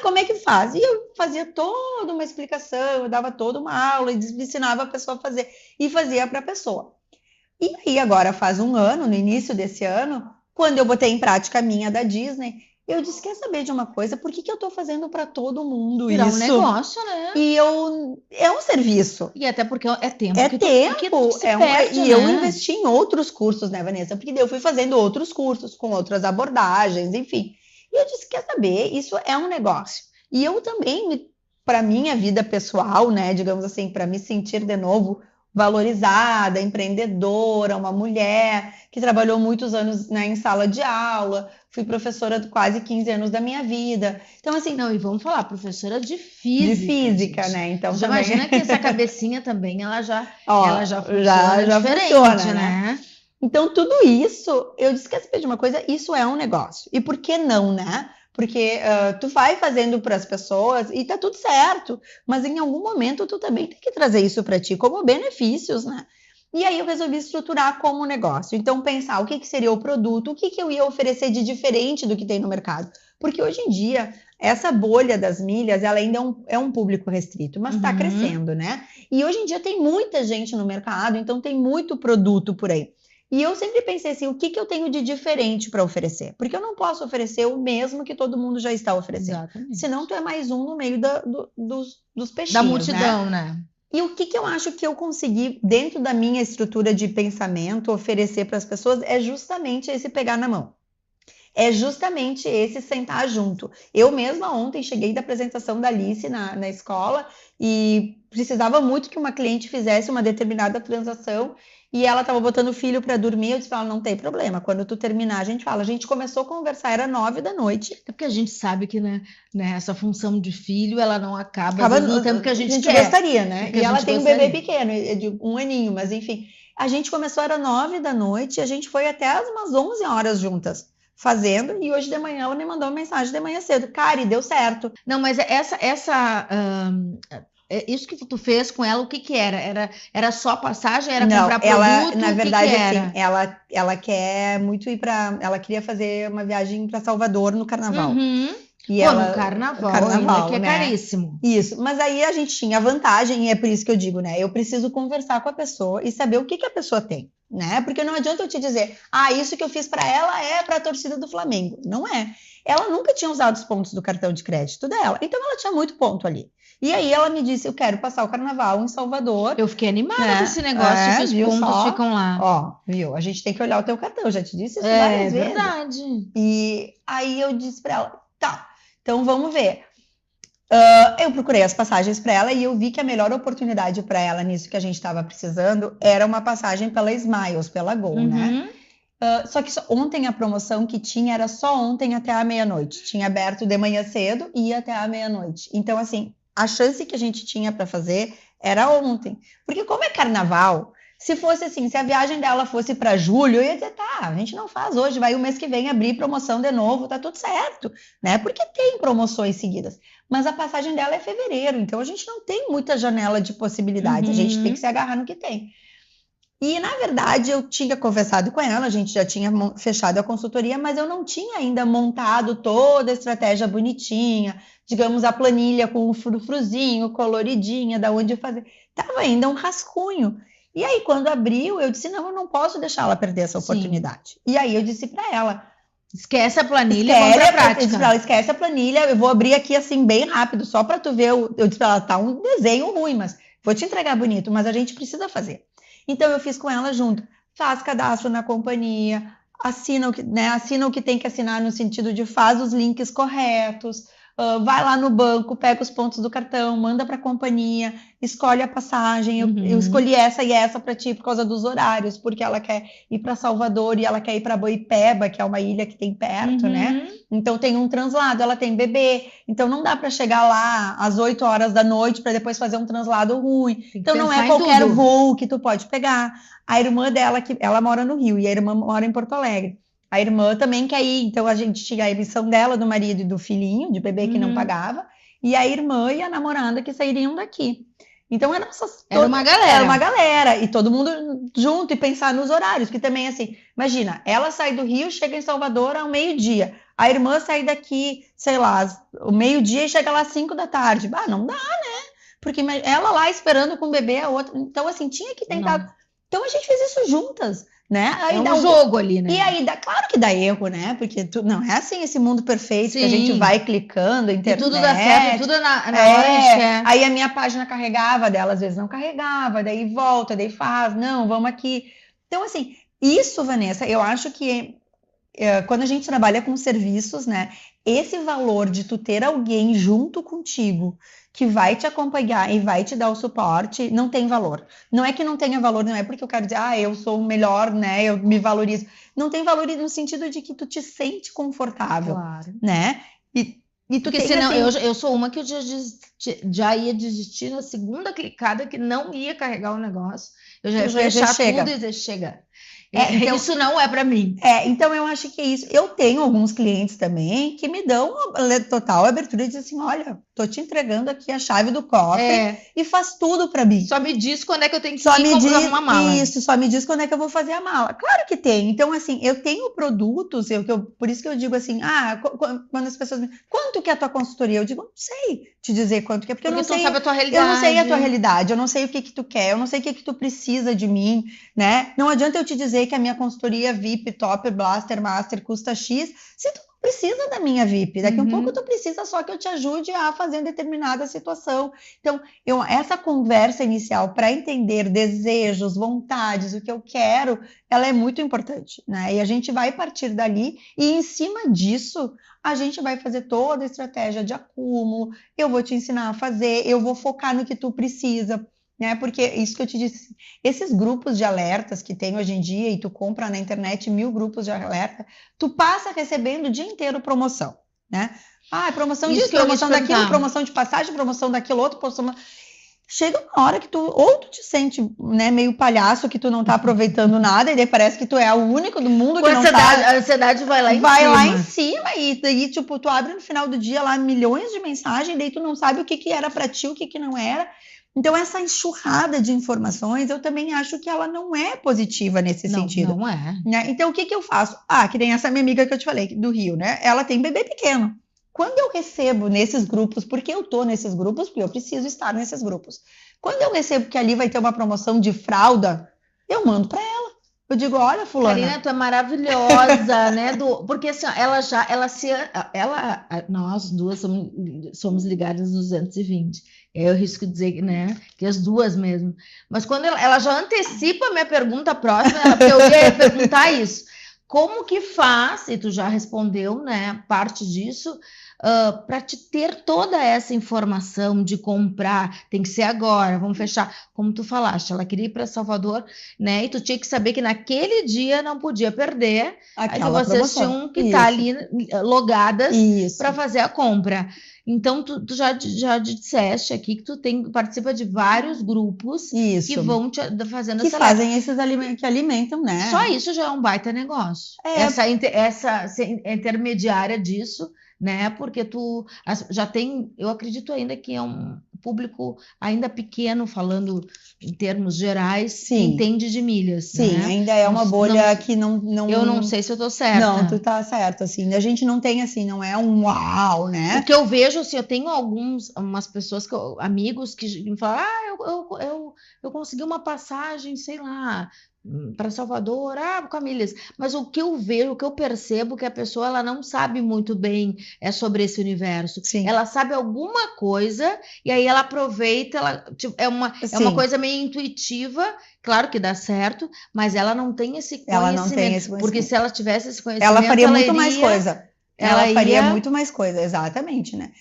Como é que faz? E eu fazia toda uma explicação, eu dava toda uma aula e ensinava a pessoa a fazer. E fazia para a pessoa. E aí, agora faz 1 ano, no início desse ano, quando eu botei em prática a minha da Disney, eu disse, quer saber de uma coisa? Por que eu tô fazendo para todo mundo isso? É um negócio, né? E é um serviço. E até porque é tempo. E eu investi em outros cursos, né, Vanessa? Porque daí eu fui fazendo outros cursos com outras abordagens, enfim. E eu disse, quer saber? Isso é um negócio. E eu também, para minha vida pessoal, né, digamos assim, para me sentir de novo valorizada, empreendedora, uma mulher que trabalhou muitos anos, né, em sala de aula, fui professora de quase 15 anos da minha vida. Então, assim... Não, e vamos falar, professora de física. De física, né? Então, já também... imagina que essa cabecinha também, ela já funciona diferente, funciona, né? Então, tudo isso, eu disse, quer saber de uma coisa? Isso é um negócio. E por que não, né? Porque tu vai fazendo para as pessoas e tá tudo certo, mas em algum momento tu também tem que trazer isso para ti como benefícios, né? E aí eu resolvi estruturar como negócio. Então, pensar o que seria o produto, o que eu ia oferecer de diferente do que tem no mercado. Porque hoje em dia, essa bolha das milhas, ela ainda é um público restrito, mas está crescendo, né? E hoje em dia tem muita gente no mercado, então tem muito produto por aí. E eu sempre pensei assim, o que eu tenho de diferente para oferecer? Porque eu não posso oferecer o mesmo que todo mundo já está oferecendo. Exatamente. Senão tu é mais um no meio dos peixinhos, da multidão, né? E o que eu acho que eu consegui, dentro da minha estrutura de pensamento, oferecer para as pessoas é justamente esse pegar na mão. É justamente esse sentar junto. Eu mesma ontem cheguei da apresentação da Alice na escola e precisava muito que uma cliente fizesse uma determinada transação e ela estava botando o filho para dormir. Eu disse para ela, não tem problema, quando tu terminar a gente fala. A gente começou a conversar, era 9 da noite. É porque a gente sabe que né, essa função de filho, ela não acaba no tempo que a gente quer. Gostaria, né? E ela tem um bebê pequeno, de 1 aninho, mas enfim. A gente começou, era 9 da noite e a gente foi até umas 11 horas juntas fazendo, e hoje de manhã ela me mandou uma mensagem de manhã cedo, Kari, deu certo. Não, mas isso que tu fez com ela, o que era? Era só passagem? Era não, comprar ela, produto? na verdade, que era? Assim, ela quer muito ir para, ela queria fazer uma viagem para Salvador no Carnaval. E no Carnaval ainda, que é caríssimo. Isso, mas aí a gente tinha vantagem, e é por isso que eu digo, né? Eu preciso conversar com a pessoa e saber o que a pessoa tem, né? Porque não adianta eu te dizer, isso que eu fiz para ela é para a torcida do Flamengo. Não é. Ela nunca tinha usado os pontos do cartão de crédito dela, então ela tinha muito ponto ali. E aí ela me disse, eu quero passar o Carnaval em Salvador. Eu fiquei animada com esse negócio, que os pontos ficam lá. Ó, viu? A gente tem que olhar o teu cartão, eu já te disse isso várias vezes. É verdade. E aí eu disse para ela, tá, então vamos ver. Eu procurei as passagens para ela e eu vi que a melhor oportunidade para ela nisso que a gente estava precisando era uma passagem pela Smiles, pela Gol, né? Só que ontem a promoção que tinha era só ontem até a meia-noite. Tinha aberto de manhã cedo e ia até a meia-noite. Então, assim, a chance que a gente tinha para fazer era ontem. Porque como é carnaval, se fosse assim, se a viagem dela fosse para julho, eu ia dizer, tá, a gente não faz hoje, vai o mês que vem abrir promoção de novo, tá tudo certo, né? Porque tem promoções seguidas. Mas a passagem dela é fevereiro, então a gente não tem muita janela de possibilidades, a gente tem que se agarrar no que tem. E, na verdade, eu tinha conversado com ela, a gente já tinha fechado a consultoria, mas eu não tinha ainda montado toda a estratégia bonitinha, digamos, a planilha com o frufruzinho, coloridinha, da onde fazer. Tava ainda um rascunho. E aí, quando abriu, eu disse, não, eu não posso deixar ela perder essa oportunidade. Sim. E aí eu disse para ela, esquece a planilha e vamos pra prática. Eu disse pra ela, esquece a planilha, eu vou abrir aqui assim, bem rápido, só para tu ver. Eu disse para ela, tá um desenho ruim, mas vou te entregar bonito, mas a gente precisa fazer. Então eu fiz com ela junto, faz cadastro na companhia, assina o que tem que assinar no sentido de faz os links corretos, vai lá no banco, pega os pontos do cartão, manda para a companhia, escolhe a passagem, eu escolhi essa e essa para ti por causa dos horários, porque ela quer ir para Salvador e ela quer ir para Boipeba, que é uma ilha que tem perto, né? Então tem um translado, ela tem bebê, então não dá para chegar lá às 8 horas da noite para depois fazer um translado ruim. Então não é qualquer voo que tu pode pegar. A irmã dela, ela mora no Rio e a irmã mora em Porto Alegre. A irmã também quer ir, então a gente tinha a emissão dela, do marido e do filhinho, de bebê que não pagava, e a irmã e a namorada que sairiam daqui. Então era uma galera. Era uma galera, e todo mundo junto e pensar nos horários, que também assim, imagina, ela sai do Rio, chega em Salvador ao meio-dia, a irmã sai daqui, sei lá, o meio-dia e chega lá às 5 da tarde. Não dá, né? Porque ela lá esperando com o bebê, a outra, então assim, tinha que tentar. Não. Então a gente fez isso juntas. Né? Aí é um jogo ali, né? E aí, claro que dá erro, né? Porque não é assim esse mundo perfeito. Sim. Que a gente vai clicando, internet. E tudo dá certo, tudo na hora a gente quer. Aí a minha página carregava dela, às vezes não carregava, daí volta, daí faz, não, vamos aqui. Então, assim, isso, Vanessa, eu acho que quando a gente trabalha com serviços, né? Esse valor de tu ter alguém junto contigo que vai te acompanhar e vai te dar o suporte, não tem valor. Não é que não tenha valor, não é porque eu quero dizer, eu sou o melhor, né, eu me valorizo. Não tem valor no sentido de que tu te sente confortável, claro. Né? E tu porque senão, assim, eu sou uma que eu já ia desistir na segunda clicada que não ia carregar o negócio. Eu já ia fechar tudo e dizer, chega. Então, isso não é para mim. Então eu acho que é isso. Eu tenho alguns clientes também que me dão total abertura e dizem assim, olha, tô te entregando aqui a chave do cofre e faz tudo para mim. Só me diz quando é que eu tenho que ir arrumar a mala. Isso, só me diz quando é que eu vou fazer a mala. Claro que tem. Então, assim, eu tenho produtos, por isso que eu digo assim, quando as pessoas me quanto que é a tua consultoria? Eu digo, não sei te dizer quanto que é, porque eu não sei. Sabe a tua realidade. Eu não sei a tua realidade, eu não sei o que tu quer, eu não sei o que tu precisa de mim, né? Não adianta eu te dizer que a minha consultoria VIP, Top, Blaster, Master custa X, se tu não precisa da minha VIP. Daqui a um pouco tu precisa só que eu te ajude a fazer determinada situação. Então, essa conversa inicial para entender desejos, vontades, o que eu quero, ela é muito importante, né? E a gente vai partir dali e em cima disso a gente vai fazer toda a estratégia de acúmulo, eu vou te ensinar a fazer, eu vou focar no que tu precisa, né? Porque isso que eu te disse, esses grupos de alertas que tem hoje em dia, e tu compra na internet 1000 grupos de alerta, tu passa recebendo o dia inteiro promoção, né? Promoção disso, promoção daquilo, promoção de passagem, promoção daquilo outro, promoção... Chega uma hora que tu te sente, né, meio palhaço, que tu não tá aproveitando nada, e daí parece que tu é o único do mundo que não tá... A ansiedade vai lá em cima, e daí, tipo, tu abre no final do dia lá milhões de mensagens, e daí tu não sabe o que era pra ti, o que não era. Então, essa enxurrada de informações, eu também acho que ela não é positiva nesse sentido. Não é. Né? Então, o que eu faço? Que nem essa minha amiga que eu te falei, do Rio, né? Ela tem bebê pequeno. Quando eu recebo nesses grupos, porque eu tô nesses grupos, porque eu preciso estar nesses grupos. Quando eu recebo que ali vai ter uma promoção de fralda, eu mando para ela. Eu digo, olha, fulana... Karina, tu é maravilhosa, né? Porque assim, nós duas somos ligadas nos 220. Eu risco dizer, né, que as duas mesmo. Mas quando ela já antecipa a minha pergunta próxima, porque eu ia perguntar isso. Como que faz, e tu já respondeu, né, parte disso, para te ter toda essa informação de comprar, tem que ser agora, vamos fechar, como tu falaste, ela queria ir para Salvador, né, e tu tinha que saber que naquele dia não podia perder, aquela aí vocês tinham que estar ali logadas para fazer a compra. Então, tu já disseste aqui que tu participa de vários grupos que vão te fazendo que fazem esses alimentos, que alimentam, né? Só isso já é um baita negócio. Essa intermediária disso, né? Porque tu já tem, eu acredito ainda que é um público ainda pequeno, falando em termos gerais, que entende de milhas. Sim, né? ainda é uma bolha que não... Eu não sei se eu tô certa. Não, tu tá certo, assim, a gente não tem, assim, não é um uau, né? O que eu vejo, assim, eu tenho umas pessoas, amigos que me falam, eu consegui uma passagem, sei lá, para Salvador, com a milhas. Mas o que eu vejo, o que eu percebo que a pessoa ela não sabe muito bem sobre esse universo. Sim. Ela sabe alguma coisa e aí ela aproveita, é uma coisa meio intuitiva, claro que dá certo, mas ela não tem esse conhecimento. Ela não tem esse conhecimento. Porque se ela tivesse esse conhecimento, ela faria muito mais coisa. Ela faria muito mais coisa, exatamente, né?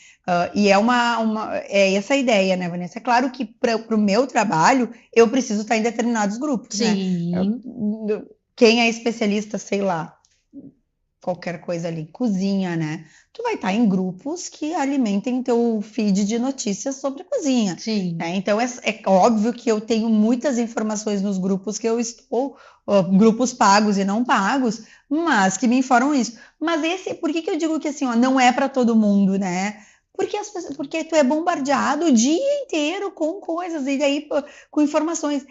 E é essa a ideia, né, Vanessa? É claro que para o meu trabalho, eu preciso estar em determinados grupos, Sim. né? Quem é especialista, sei lá, qualquer coisa ali, cozinha, né? Tu vai estar em grupos que alimentem teu feed de notícias sobre cozinha. Sim. Né? Então, é óbvio que eu tenho muitas informações nos grupos que eu estou, grupos pagos e não pagos, mas que me informam isso. Mas por que eu digo que assim, não é para todo mundo, né? Porque tu é bombardeado o dia inteiro com coisas, e daí com informações.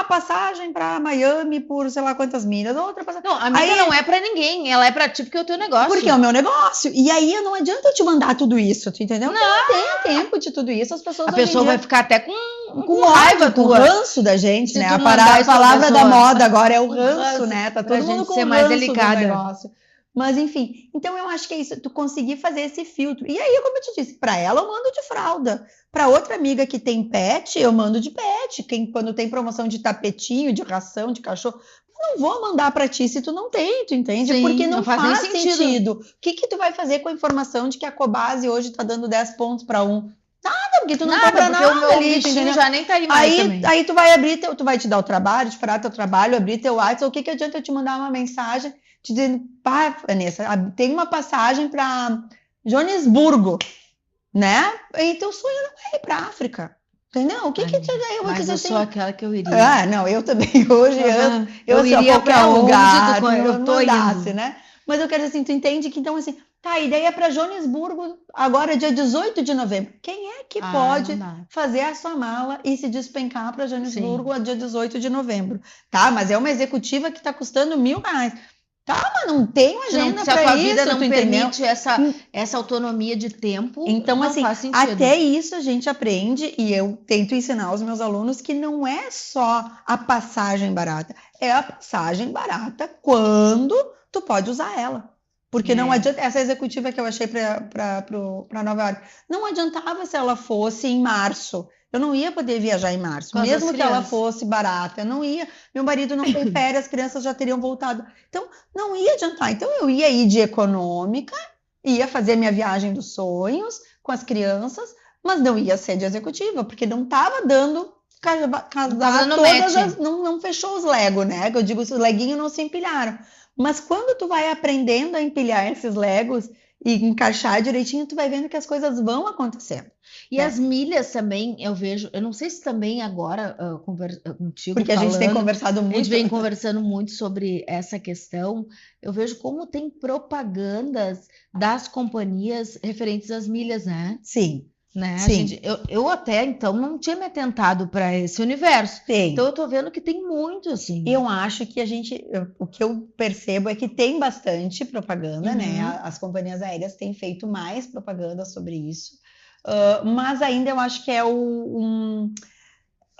Passagem para Miami por sei lá quantas milhas, outra passagem. Não, a minha não é para ninguém, ela é para ti porque é o teu negócio. Porque é o meu negócio. E aí não adianta eu te mandar tudo isso, tu entendeu? Não tem tempo de tudo isso. A pessoa vai ficar até com raiva, com ranço da gente, né? A palavra da moda agora é o ranço, né? Tá todo mundo com ser mais delicada. Negócio. Mas, enfim, então eu acho que é isso, tu conseguir fazer esse filtro. E aí, como eu te disse, para ela eu mando de fralda. Para outra amiga que tem pet, eu mando de pet. Quando tem promoção de tapetinho, de ração, de cachorro, eu não vou mandar para ti se tu não tem, tu entende? Sim, porque não faz sentido. O que tu vai fazer com a informação de que a Cobase hoje tá dando 10 pontos para um? Nada, porque tu não compra nada o meu ali, bichinho já nem tá aí mais também. Aí tu vai abrir, tu vai te dar o trabalho, te parar teu trabalho, abrir teu WhatsApp, o que adianta eu te mandar uma mensagem te dizendo, Vanessa, tem uma passagem para Joanesburgo, né? E teu sonho não é ir para África. Entendeu? O que que daí eu vou Mas dizer eu assim? sou aquela que eu iria. Ah, não, eu também. Hoje eu assim, a iria qualquer pra onde lugar, eu tô mandasse, indo. né? Mas eu quero assim, tu entende que então assim, tá, a ideia é para Joanesburgo agora dia 18 de novembro. Quem é que Não pode dá. fazer a sua mala e se despencar para Joanesburgo Sim. a dia 18 de novembro? Tá, mas é uma executiva que está custando R$ 1.000. Tá, mas não tenho agenda Se a para tua vida isso, não tu entendeu? permite essa autonomia de tempo, Então, não assim, faz sentido. até isso a gente aprende e eu tento ensinar aos meus alunos que não é só a passagem barata, é a passagem barata quando tu pode usar ela. Porque não adianta, essa executiva que eu achei para Nova York, não adiantava se ela fosse em março. Eu não ia poder viajar em março, mesmo que ela fosse barata, eu não ia. Meu marido não tem férias, as crianças já teriam voltado. Então, não ia adiantar. Então, eu ia ir de econômica, ia fazer minha viagem dos sonhos com as crianças, mas não ia ser de executiva, porque não estava dando casar todas as... Não fechou os Lego, né? Eu digo, os leguinhos não se empilharam. Mas quando tu vai aprendendo a empilhar esses Legos e encaixar direitinho, tu vai vendo que as coisas vão acontecendo. E as milhas também, eu vejo, eu não sei se também agora, contigo porque a gente tem conversado muito. A gente vem conversando muito sobre essa questão. Eu vejo como tem propagandas das companhias referentes às milhas, né? Sim. Né? Sim. Eu até então não tinha me atentado para esse universo. Tem. Então eu tô vendo que tem muito, assim. Eu acho que o que eu percebo é que tem bastante propaganda, né? As companhias aéreas têm feito mais propaganda sobre isso. Mas ainda eu acho que é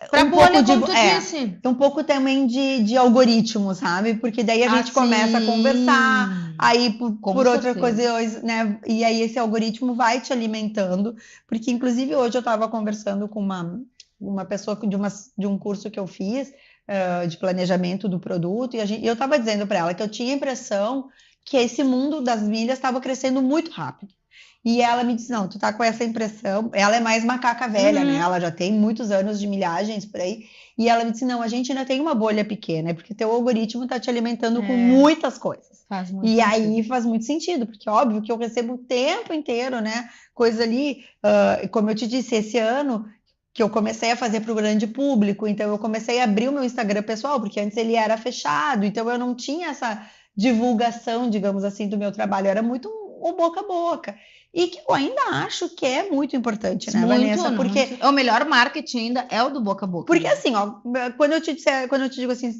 Para bolha, como tu disse. Um pouco também de algoritmo, sabe? Porque daí a gente começa a conversar, aí por outra coisa, né? E aí esse algoritmo vai te alimentando. Porque, inclusive, hoje eu estava conversando com uma pessoa de um curso que eu fiz, de planejamento do produto, e eu estava dizendo para ela que eu tinha a impressão que esse mundo das milhas estava crescendo muito rápido. E ela me disse, não, tu tá com essa impressão, ela é mais macaca velha, né? Ela já tem muitos anos de milhagens por aí. E ela me disse, não, a gente ainda tem uma bolha pequena, porque teu algoritmo tá te alimentando com muitas coisas. Faz muito sentido. Aí faz muito sentido, porque óbvio que eu recebo o tempo inteiro, né? Coisa ali, como eu te disse, esse ano que eu comecei a fazer para o grande público, então eu comecei a abrir o meu Instagram pessoal, porque antes ele era fechado, então eu não tinha essa divulgação, digamos assim, do meu trabalho, era muito o boca a boca. E que eu ainda acho que é muito importante, né, Vanessa? Porque o melhor marketing ainda é o do boca a boca. Porque assim, ó, quando eu te digo assim,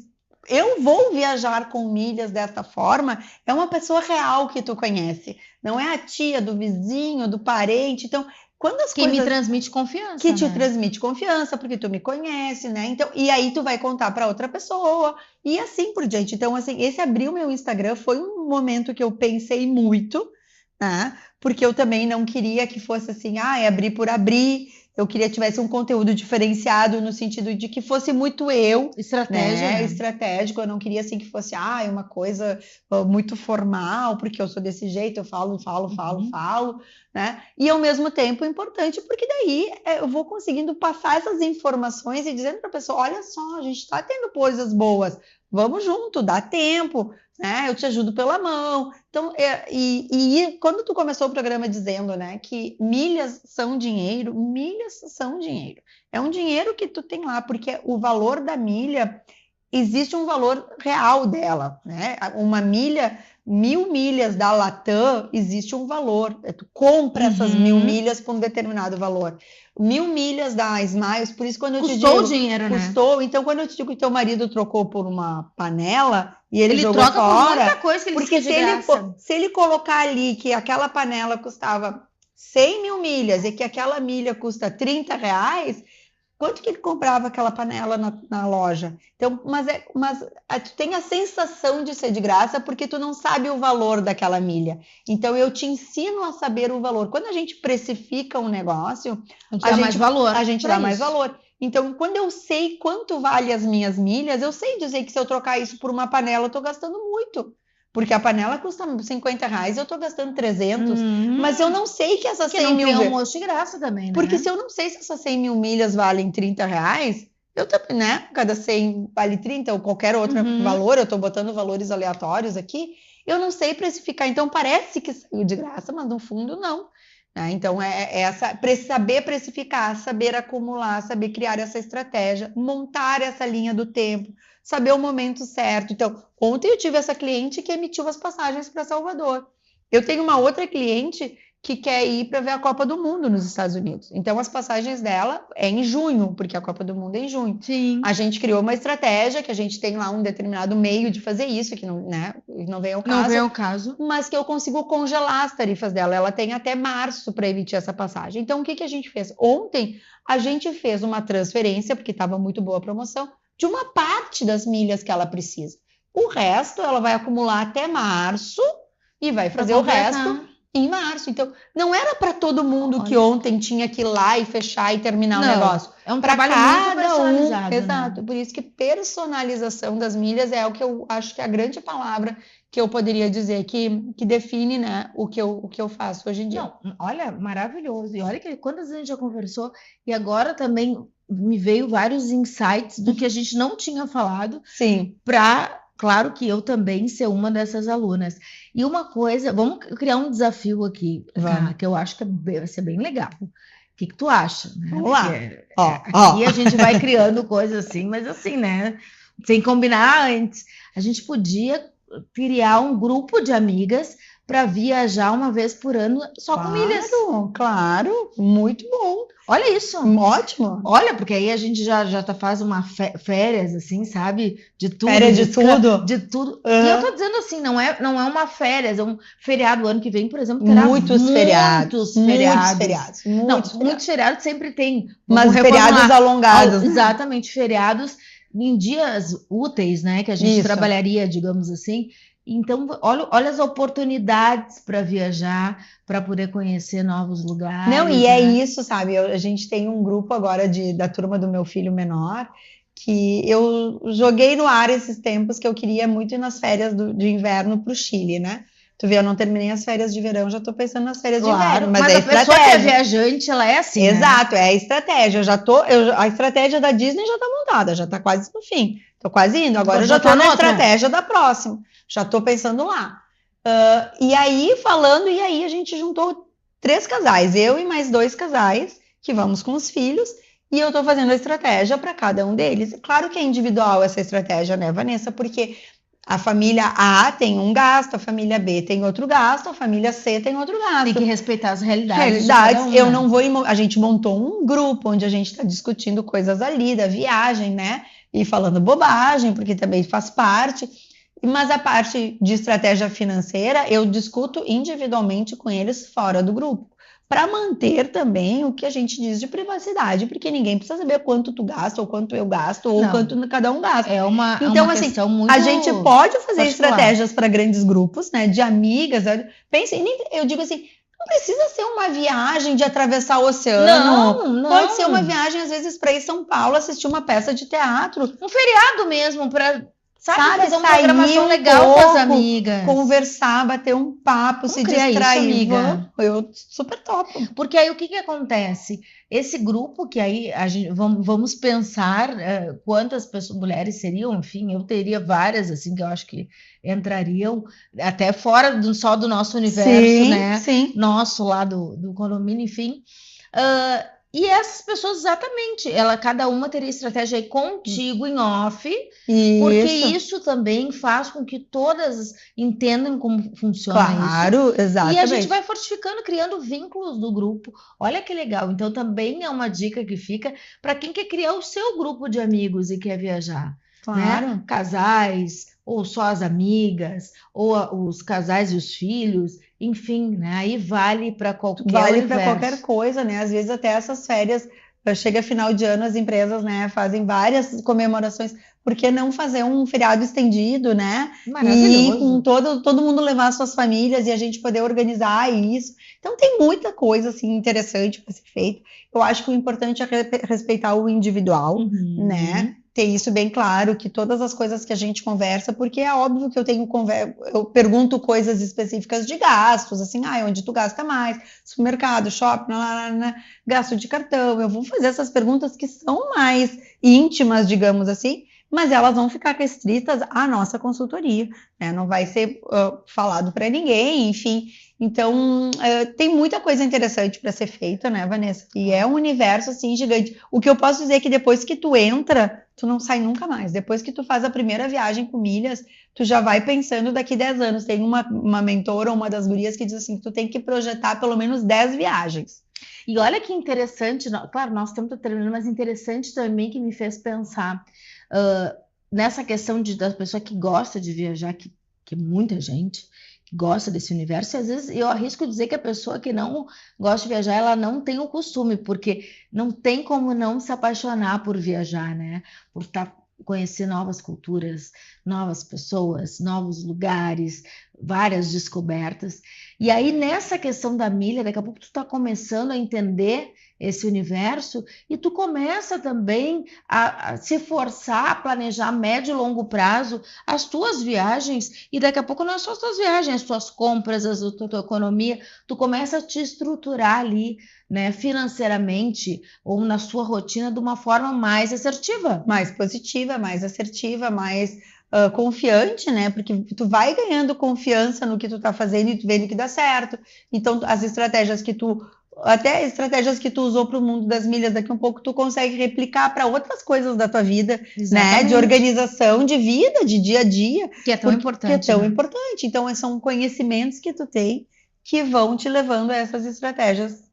eu vou viajar com milhas dessa forma, é uma pessoa real que tu conhece, não é a tia do vizinho, do parente. Então, quando as coisas me transmite confiança, que te transmite confiança, porque tu me conhece, né? Então, e aí tu vai contar para outra pessoa e assim por diante. Então, assim, esse abrir o meu Instagram foi um momento que eu pensei muito, né? Porque eu também não queria que fosse assim, abrir por abrir. Eu queria que tivesse um conteúdo diferenciado no sentido de que fosse muito estratégia, né? Estratégico. Eu não queria assim que fosse uma coisa muito formal, porque eu sou desse jeito, eu falo, né? E ao mesmo tempo importante, porque daí eu vou conseguindo passar essas informações e dizendo para a pessoa, olha só, a gente está tendo coisas boas, vamos junto, dá tempo, né? Eu te ajudo pela mão. Então, e quando tu começou o programa dizendo, né, que milhas são dinheiro, é um dinheiro que tu tem lá, porque o valor da milha, existe um valor real dela, né? Uma milha, 1.000 milhas da Latam, existe um valor. Tu compra essas 1.000 milhas por um determinado valor. 1.000 milhas da Smiles, por isso quando eu te digo... Custou dinheiro, né? Custou. Então, quando eu te digo que teu marido trocou por uma panela e ele jogou troca fora... por muita coisa que ele porque se ele colocar ali que aquela panela custava 100.000 milhas e que aquela milha custa R$30... Quanto que ele comprava aquela panela na loja? Então, mas tu tem a sensação de ser de graça porque tu não sabe o valor daquela milha. Então, eu te ensino a saber o valor. Quando a gente precifica um negócio, a gente dá mais valor. Então, quando eu sei quanto vale as minhas milhas, eu sei dizer que se eu trocar isso por uma panela, eu estou gastando muito. Porque a panela custa R$50 e eu estou gastando 300, mas eu não sei que essas 100 mil... Porque não tem almoço de graça também, né? Porque se eu não sei se essas 100 mil milhas valem R$30, eu também, né? Cada 100 vale 30 ou qualquer outro valor, eu estou botando valores aleatórios aqui, eu não sei precificar. Então parece que saiu de graça, mas no fundo não. né? Então, saber precificar, saber acumular, saber criar essa estratégia, montar essa linha do tempo, saber o momento certo. Então, ontem eu tive essa cliente que emitiu as passagens para Salvador. Eu tenho uma outra cliente que quer ir para ver a Copa do Mundo nos Estados Unidos. Então, as passagens dela é em junho, porque a Copa do Mundo é em junho. Sim. A gente criou uma estratégia, que a gente tem lá um determinado meio de fazer isso, que não, né, não vem ao caso. Não vem ao caso. Mas que eu consigo congelar as tarifas dela. Ela tem até março para emitir essa passagem. Então, o que a gente fez? Ontem, a gente fez uma transferência, porque estava muito boa a promoção, de uma parte das milhas que ela precisa. O resto, ela vai acumular até março e vai fazer o resto em março. Então, não era para todo mundo que ontem tinha que ir lá e fechar e terminar o negócio. É um trabalho muito personalizado. Exato. Né? Por isso que personalização das milhas é o que eu acho que é a grande palavra que eu poderia dizer que define, né, o que eu faço hoje em dia. Não, olha, maravilhoso. E olha que quantas vezes a gente já conversou e agora também me veio vários insights do que a gente não tinha falado. Sim. Claro que eu também ser uma dessas alunas. E uma coisa, vamos criar um desafio aqui, que eu acho que vai ser bem legal. O que tu acha? Né? Vamos lá. Aqui a gente vai criando coisas assim, mas assim, né? Sem combinar antes. A gente podia criar um grupo de amigas para viajar uma vez por ano só com milhas. Claro, muito bom. Olha isso. Ótimo. Olha, porque aí a gente já faz uma férias, assim, sabe? De tudo. Férias de tudo. De tudo. Uhum. E eu tô dizendo assim, não é uma férias, é um feriado. O ano que vem, por exemplo, terá muitos feriados. Muitos feriados sempre tem. Mas feriados alongados. Exatamente, feriados em dias úteis, né? Que a gente trabalharia, digamos assim. Então, olha as oportunidades para viajar, para poder conhecer novos lugares. Não, e é isso, sabe? A gente tem um grupo agora da turma do meu filho menor, que eu joguei no ar esses tempos que eu queria muito ir nas férias de inverno para o Chile, né? Tu vê, eu não terminei as férias de verão, já estou pensando nas férias de inverno. Mas a pessoa que é viajante, ela é assim, Exato, né? É a estratégia. A estratégia da Disney já está montada, já está quase no fim. Estou quase indo, agora eu já estou na estratégia da próxima. Já estou pensando lá. E aí a gente juntou 3 casais, eu e mais 2 casais, que vamos com os filhos, e eu estou fazendo a estratégia para cada um deles. Claro que é individual essa estratégia, né, Vanessa? Porque a família A tem um gasto, a família B tem outro gasto, a família C tem outro gasto. Tem que respeitar as realidades. Eu não vou. A gente montou um grupo onde a gente está discutindo coisas ali da viagem, né? E falando bobagem, porque também faz parte. Mas a parte de estratégia financeira eu discuto individualmente com eles fora do grupo, para manter também o que a gente diz de privacidade, porque ninguém precisa saber quanto tu gasta, ou quanto eu gasto, ou quanto cada um gasta. Então, uma questão muito a gente pode fazer estratégias para grandes grupos, né, de amigas. Eu digo assim, não precisa ser uma viagem de atravessar o oceano. Não. Pode ser uma viagem, às vezes, para ir em São Paulo assistir uma peça de teatro. Um feriado mesmo, para... Sabe, fazer uma programação legal com as amigas. Conversar, bater um papo, se distrair. Isso, amiga. Eu super topo. Porque aí o que acontece? Esse grupo que aí vamos pensar quantas mulheres seriam, enfim, eu teria várias assim que eu acho que entrariam até fora só do nosso universo, né? Sim. Nosso lá do condomínio, enfim. E essas pessoas, exatamente, cada uma teria estratégia aí contigo em off, porque isso também faz com que todas entendam como funciona isso. Claro, exatamente. E a gente vai fortificando, criando vínculos do grupo. Olha que legal. Então também é uma dica que fica para quem quer criar o seu grupo de amigos e quer viajar. Claro. Né? Casais, ou só as amigas, ou os casais e os filhos, enfim, né? Aí vale para qualquer coisa, né? Às vezes até essas férias, chega final de ano, as empresas, né, fazem várias comemorações. Por que não fazer um feriado estendido, né? Maravilhoso. E com todo mundo levar suas famílias e a gente poder organizar isso. Então tem muita coisa assim interessante para ser feita. Eu acho que o importante é respeitar o individual, né? Ter isso bem claro, que todas as coisas que a gente conversa, porque é óbvio que eu pergunto coisas específicas de gastos, assim, onde tu gasta mais, supermercado, shopping, gasto de cartão, eu vou fazer essas perguntas que são mais íntimas, digamos assim, mas elas vão ficar restritas à nossa consultoria, né? Não vai ser falado para ninguém, enfim. Então, tem muita coisa interessante para ser feita, né, Vanessa? E é um universo, assim, gigante. O que eu posso dizer é que depois que tu entra, tu não sai nunca mais. Depois que tu faz a primeira viagem com milhas, tu já vai pensando daqui 10 anos. Tem uma mentora, uma das gurias, que diz assim, que tu tem que projetar pelo menos 10 viagens. E olha que interessante, claro, nós estamos terminando, mas interessante também que me fez pensar nessa questão da pessoa que gosta de viajar, que muita gente que gosta desse universo, e às vezes eu arrisco dizer que a pessoa que não gosta de viajar, ela não tem o costume, porque não tem como não se apaixonar por viajar, né? Por conhecer novas culturas, novas pessoas, novos lugares, várias descobertas. E aí, nessa questão da milha, daqui a pouco tu está começando a entender esse universo e tu começa também a se forçar a planejar a médio e longo prazo as tuas viagens, e daqui a pouco não é só as tuas viagens, as tuas compras, a tua economia, tu começa a te estruturar ali, né, financeiramente ou na sua rotina de uma forma mais assertiva. Mais positiva, mais assertiva, mais confiante, né? Porque tu vai ganhando confiança no que tu tá fazendo e tu vendo que dá certo. Então, as estratégias que tu usou para o mundo das milhas, daqui a um pouco tu consegue replicar para outras coisas da tua vida, né? De organização de vida, de dia a dia. Que é tão importante. Que é tão importante. Então, são conhecimentos que tu tem que vão te levando a essas estratégias.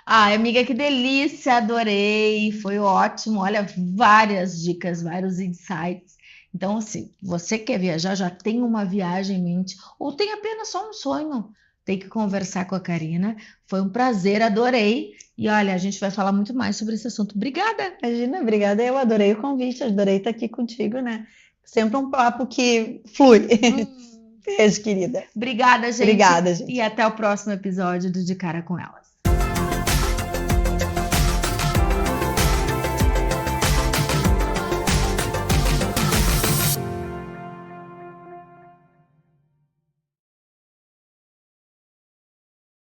Ah, amiga, que delícia, adorei, foi ótimo. Olha, várias dicas, vários insights. Então, se você quer viajar, já tem uma viagem em mente, ou tem apenas só um sonho, tem que conversar com a Karina. Foi um prazer, adorei. E olha, a gente vai falar muito mais sobre esse assunto. Obrigada. Imagina, obrigada. Eu adorei o convite, adorei estar aqui contigo, né? Sempre um papo que flui. Beijo, querida. Obrigada, gente. Obrigada, gente. E até o próximo episódio do De Cara com Elas.